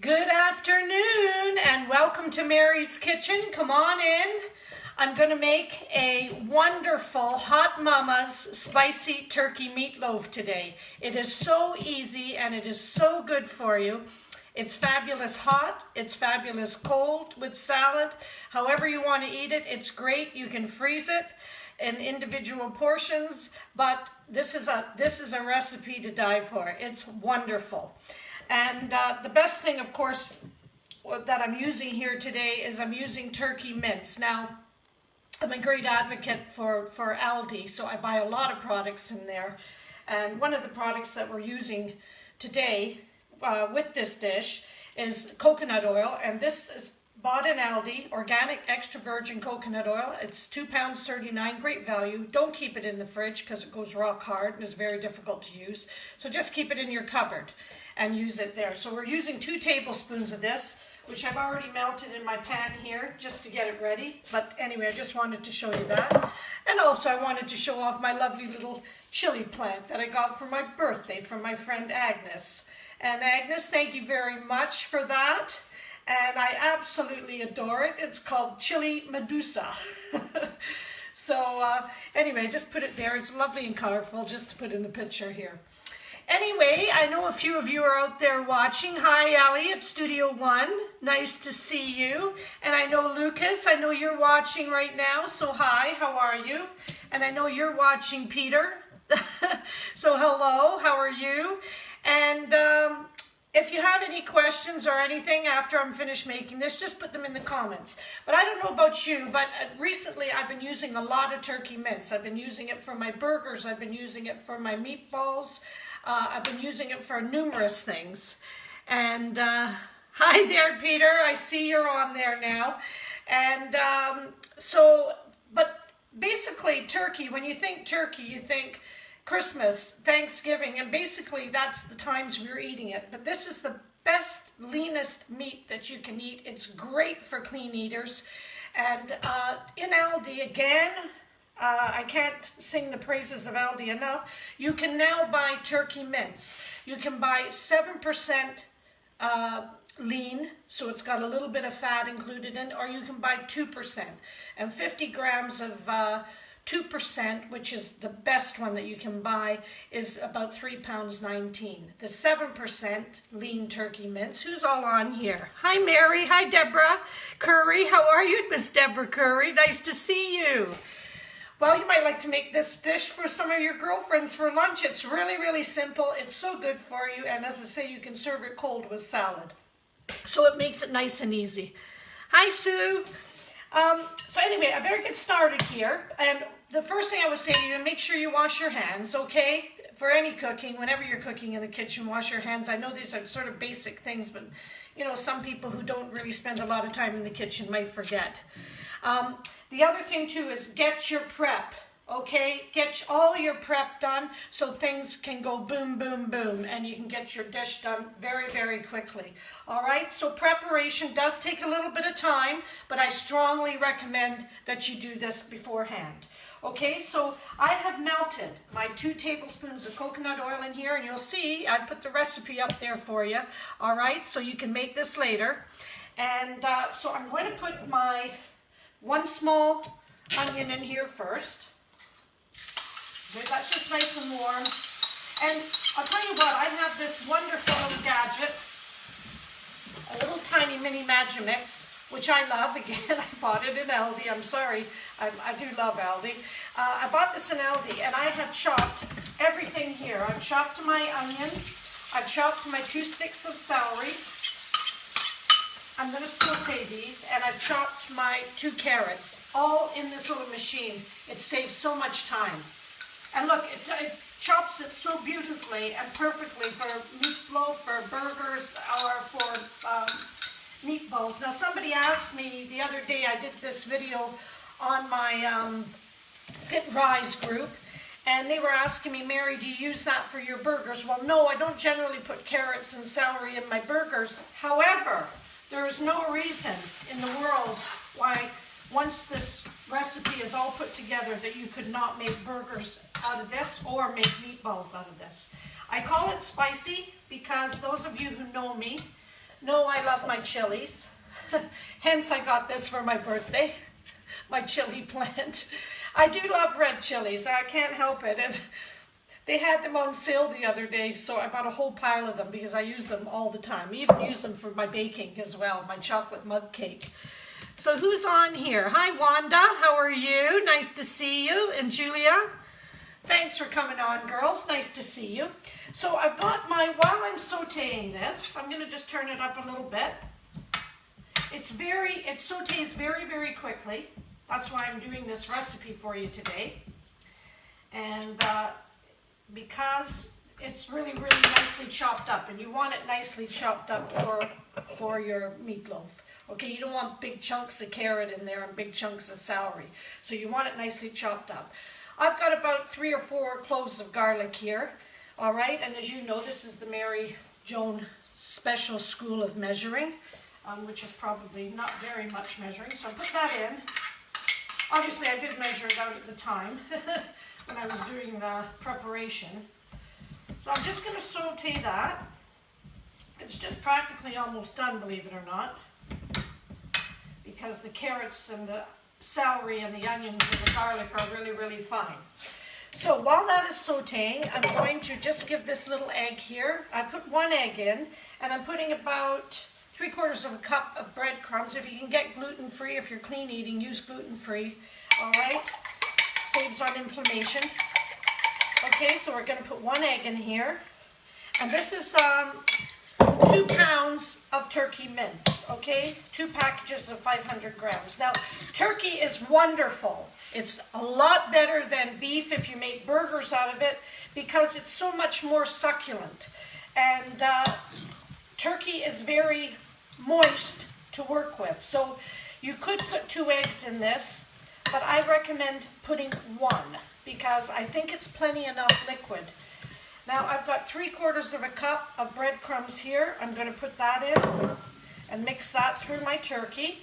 Good afternoon and welcome to Mary's Kitchen. Come on in. I'm going to make a wonderful Hot Mama's spicy turkey meatloaf today. It is so easy and it is so good for you. It's fabulous hot, it's fabulous cold with salad. However you want to eat it, it's great. You can freeze it in individual portions, but this is a recipe to die for. It's wonderful. And the best thing, of course, that I'm using here today is I'm using turkey mince. Now, I'm a great advocate for Aldi, so I buy a lot of products in there. And one of the products that we're using today with this dish is coconut oil. And this is bought in Aldi, organic extra virgin coconut oil. It's £2.39, great value. Don't keep it in the fridge because it goes rock hard and is very difficult to use. So just keep it in your cupboard and use it there. So we're using 2 tablespoons of this, which I've already melted in my pan here just to get it ready. But anyway, I just wanted to show you that. And also I wanted to show off my lovely little chili plant that I got for my birthday from my friend Agnes. And Agnes, thank you very much for that. And I absolutely adore it. It's called Chili Medusa. So anyway, just put it there. It's lovely and colorful just to put in the picture here. Anyway, I know a few of you are out there watching. Hi, Ellie at Studio One. Nice to see you. And I know Lucas, I know you're watching right now. So hi, how are you? And I know you're watching, Peter. So hello, how are you? And if you have any questions or anything after I'm finished making this, just put them in the comments. But I don't know about you, but recently I've been using a lot of turkey mince. I've been using it for my burgers. I've been using it for my meatballs. I've been using it for numerous things. And hi there, Peter. I see you're on there now. And but basically turkey, when you think turkey, you think Christmas, Thanksgiving, and basically that's the times we're eating it. But this is the best, leanest meat that you can eat. It's great for clean eaters. And in Aldi, again, I can't sing the praises of Aldi enough. You can now buy turkey mince. You can buy 7% lean, so it's got a little bit of fat included in, or you can buy 2%. And 50 grams of 2%, which is the best one that you can buy, is about £3.19. The 7% lean turkey mince. Who's all on here? Hi, Mary. Hi, Deborah Curry. How are you, Miss Deborah Curry? Nice to see you. Well, you might like to make this dish for some of your girlfriends for lunch. It's really, really simple. It's so good for you. And as I say, you can serve it cold with salad. So it makes it nice and easy. Hi, Sue. So anyway, I better get started here. And the first thing I would say to you, make sure you wash your hands, okay? For any cooking, whenever you're cooking in the kitchen, wash your hands. I know these are sort of basic things, but you know, some people who don't really spend a lot of time in the kitchen might forget. The other thing too is get your prep, okay? Get all your prep done so things can go boom, boom, boom, and you can get your dish done very, very quickly. All right, so preparation does take a little bit of time, but I strongly recommend that you do this beforehand. Okay, so I have melted my 2 tablespoons of coconut oil in here, and you'll see I put the recipe up there for you. All right, so you can make this later. And so I'm going to put my 1 small onion in here first. Okay, that's just nice and warm. And I'll tell you what, I have this wonderful little gadget, a little tiny mini Magimix, which I love. Again, I bought it in Aldi. I'm sorry, I do love Aldi. I bought this in Aldi, and I have chopped everything here. I've chopped my onions. I've chopped my 2 sticks of celery. I'm going to saute these, and I've chopped my 2 carrots, all in this little machine. It saves so much time. And look, it chops it so beautifully and perfectly for meatloaf, for burgers, or for meatballs. Now, somebody asked me the other day, I did this video on my Fit Rise group, and they were asking me, Mary, do you use that for your burgers? Well, no, I don't generally put carrots and celery in my burgers. However, there is no reason in the world why, once this recipe is all put together, that you could not make burgers out of this or make meatballs out of this. I call it spicy because those of you who know me know I love my chilies. Hence I got this for my birthday, my chili plant. I do love red chilies, I can't help it. And they had them on sale the other day, so I bought a whole pile of them because I use them all the time. I even use them for my baking as well, my chocolate mug cake. So who's on here? Hi Wanda, how are you? Nice to see you. And Julia, thanks for coming on, girls. Nice to see you. So I've got my, while I'm sauteing this, I'm going to just turn it up a little bit. It sautés very, very quickly. That's why I'm doing this recipe for you today. And because it's really, really nicely chopped up, and you want it nicely chopped up for your meatloaf. Okay, you don't want big chunks of carrot in there and big chunks of celery. So you want it nicely chopped up. I've got about 3 or 4 cloves of garlic here. All right, and as you know, this is the Mary Joan Special School of Measuring, which is probably not very much measuring. So I put that in. Obviously, I did measure it out at the time when I was doing the preparation. So I'm just going to saute that. It's just practically almost done, believe it or not, because the carrots and the celery and the onions and the garlic are really, really fine. So while that is sauteing, I'm going to just give this little egg here. I put 1 egg in, and I'm putting about 3/4 of a cup of breadcrumbs. If you can get gluten-free, if you're clean eating, use gluten-free. All right, saves on inflammation. Okay, so we're going to put 1 egg in here, and this is 2 pounds of turkey mince. Okay, 2 packages of 500 grams. Now, turkey is wonderful. It's a lot better than beef if you make burgers out of it because it's so much more succulent. And turkey is very moist to work with. So you could put 2 eggs in this, but I recommend putting 1 because I think it's plenty enough liquid. Now I've got 3/4 of a cup of breadcrumbs here. I'm going to put that in and mix that through my turkey.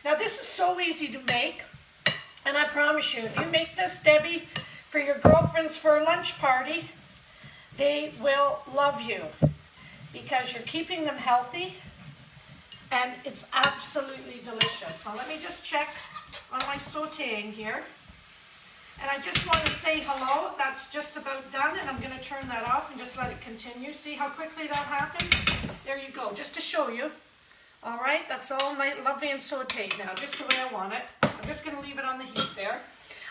Now this is so easy to make, and I promise you, if you make this, Debbie, for your girlfriends for a lunch party, they will love you because you're keeping them healthy and it's absolutely delicious. Now let me just check on my sauteing here. And I just want to say hello. That's just about done, and I'm going to turn that off and just let it continue. See how quickly that happened? There you go, just to show you. All right, that's all lovely and sauteed now, just the way I want it. I'm just going to leave it on the heat there.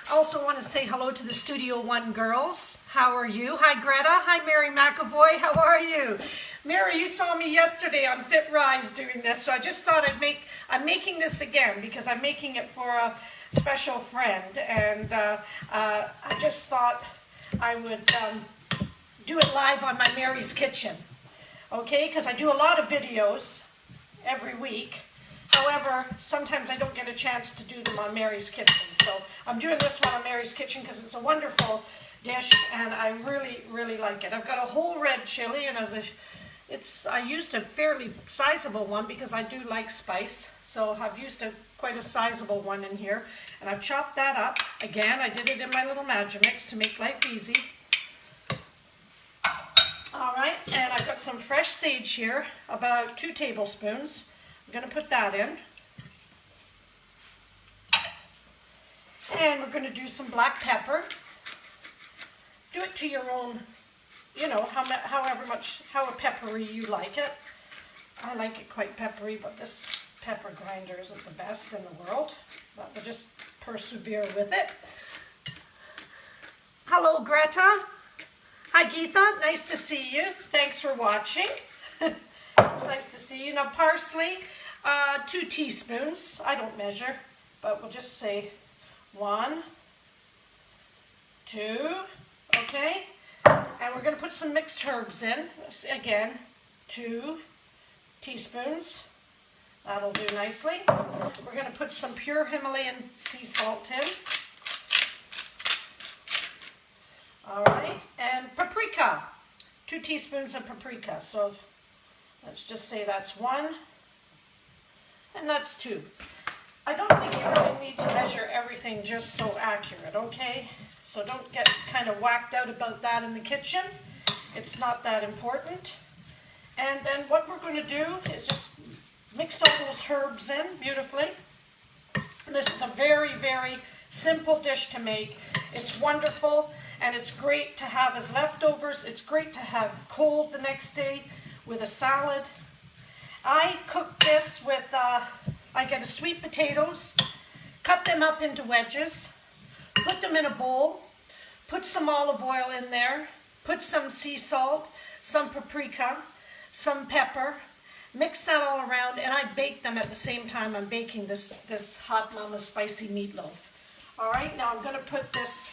I also want to say hello to the Studio One girls. How are you? Hi, Greta. Hi, Mary McAvoy. How are you? Mary, you saw me yesterday on Fit Rise doing this, so I just thought I'm making this again because I'm making it for a special friend, and I just thought I would do it live on my Mary's Kitchen, okay? Because I do a lot of videos every week. However, sometimes I don't get a chance to do them on Mary's Kitchen. So I'm doing this one on Mary's Kitchen because it's a wonderful dish and I really, really like it. I've got a whole red chili, and I used a fairly sizable one because I do like spice. So I've used quite a sizable one in here. And I've chopped that up. Again, I did it in my little Magimix to make life easy. All right, and I've got some fresh sage here, about 2 tablespoons. I'm going to put that in. And we're going to do some black pepper. Do it to your own, you know, how peppery you like it. I like it quite peppery, but this pepper grinder isn't the best in the world. But we'll just persevere with it. Hello, Greta. Hi, Geetha. Nice to see you. Thanks for watching. It's nice to see you. Now, parsley, 2 teaspoons. I don't measure, but we'll just say 1, 2, okay? And we're going to put some mixed herbs in. Again, 2 teaspoons. That'll do nicely. We're going to put some pure Himalayan sea salt in. All right, and paprika. 2 teaspoons of paprika. So let's just say that's 1, and that's 2. I don't think you really need to measure everything just so accurate, okay? So don't get kind of whacked out about that in the kitchen. It's not that important. And then what we're going to do is just mix all those herbs in beautifully. And this is a very, very simple dish to make. It's wonderful, and it's great to have as leftovers. It's great to have cold the next day with a salad. I cook this with, I get a sweet potatoes, cut them up into wedges, put them in a bowl, put some olive oil in there, put some sea salt, some paprika, some pepper, mix that all around, and I bake them at the same time I'm baking this Hot Mama Spicy Meatloaf. All right, now I'm going to put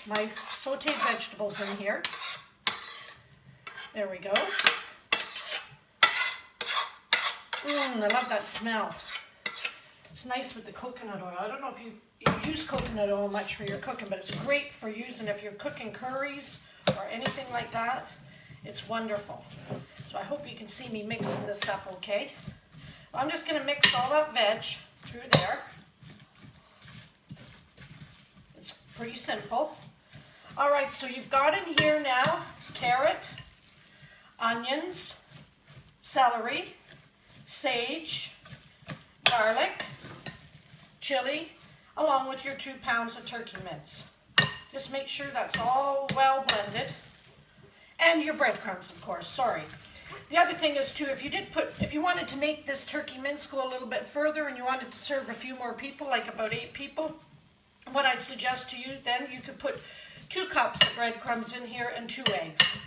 my sauteed vegetables in here. There we go. I love that smell. It's nice with the coconut oil. I don't know if you use coconut oil much for your cooking, but it's great for using if you're cooking curries or anything like that. It's wonderful. So I hope you can see me mixing this up okay. I'm just going to mix all that veg through there. It's pretty simple. All right, so you've got in here now carrot, onions, celery, sage, garlic, chili, along with your 2 pounds of turkey mince. Just make sure that's all well blended. And your breadcrumbs, of course, sorry. The other thing is too, if you wanted to make this turkey mince go a little bit further and you wanted to serve a few more people, like about 8 people, what I'd suggest to you then, you could put 2 cups of breadcrumbs in here and 2 eggs.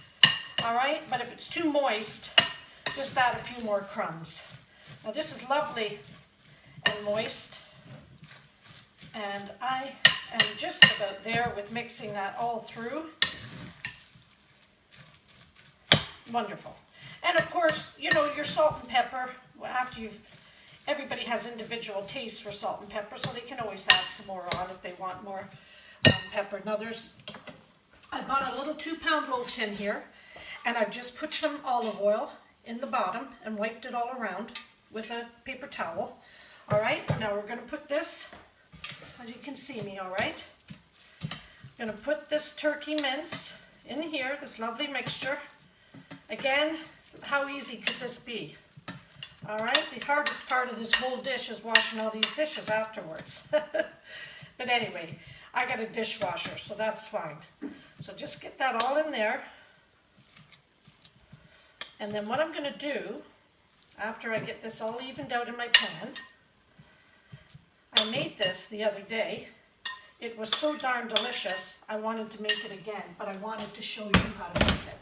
All right, but if it's too moist, just add a few more crumbs. Now this is lovely and moist, and I am just about there with mixing that all through. Wonderful. And of course, you know, your salt and pepper, everybody has individual tastes for salt and pepper, so they can always add some more on if they want more pepper. Now I've got a little 2 pound loaf tin here, and I've just put some olive oil in the bottom and wiped it all around with a paper towel. All right, now we're going to put this, as you can see me, all right? I'm going to put this turkey mince in here, this lovely mixture. Again, how easy could this be? All right, the hardest part of this whole dish is washing all these dishes afterwards. But anyway, I got a dishwasher, so that's fine. So just get that all in there. And then what I'm going to do, after I get this all evened out in my pan, I made this the other day. It was so darn delicious, I wanted to make it again, but I wanted to show you how to make it.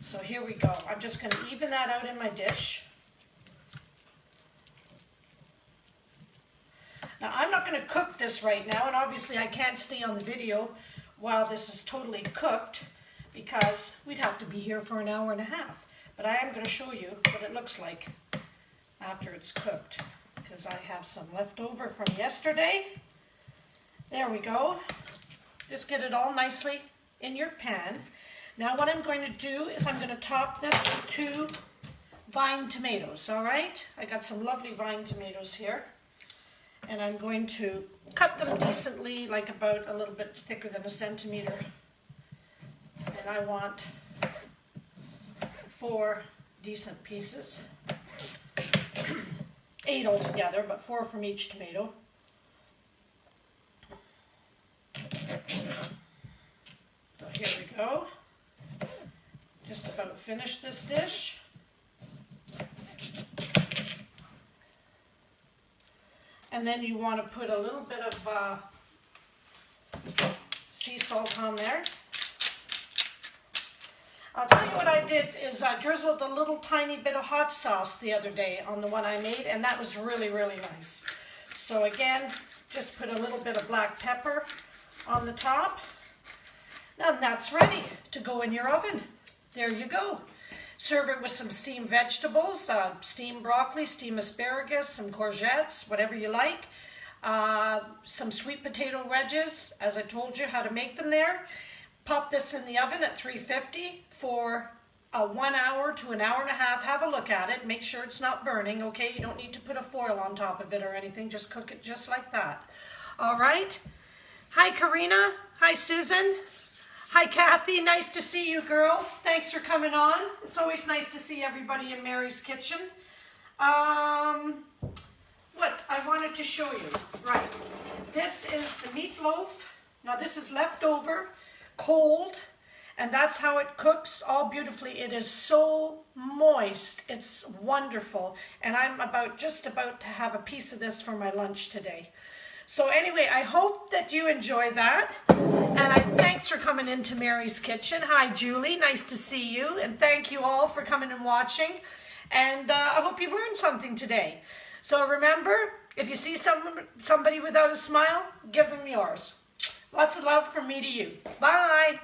So here we go. I'm just going to even that out in my dish. Now I'm not going to cook this right now, and obviously I can't stay on the video while this is totally cooked because we'd have to be here for an hour and a half. But I am going to show you what it looks like after it's cooked because I have some left over from yesterday. There we go. Just get it all nicely in your pan. Now what I'm going to do is I'm going to top this with 2 vine tomatoes, all right? I got some lovely vine tomatoes here. And I'm going to cut them decently, like about a little bit thicker than 1 centimeter. And I want 4 decent pieces. 8 altogether, but 4 from each tomato. So here we go. Just about finished this dish. And then you want to put a little bit of sea salt on there. I'll tell you what I did is I drizzled a little tiny bit of hot sauce the other day on the one I made, and that was really, really nice. So again, just put a little bit of black pepper on the top. Now that's ready to go in your oven. There you go. Serve it with some steamed vegetables, steamed broccoli, steamed asparagus, some courgettes, whatever you like. Some sweet potato wedges, as I told you how to make them there. Pop this in the oven at 350 for 1 hour to an hour and a half. Have a look at it. Make sure it's not burning, okay? You don't need to put a foil on top of it or anything. Just cook it just like that. All right. Hi, Karina. Hi, Susan. Hi, Kathy. Nice to see you, girls. Thanks for coming on. It's always nice to see everybody in Mary's Kitchen. What I wanted to show you, right, this is the meatloaf. Now this is leftover, cold, and that's how it cooks all beautifully. It is so moist. It's wonderful. And I'm just about to have a piece of this for my lunch today. So anyway, I hope that you enjoy that. And thanks for coming into Mary's Kitchen. Hi, Julie. Nice to see you. And thank you all for coming and watching. And I hope you've learned something today. So remember, if you see somebody without a smile, give them yours. Lots of love from me to you. Bye.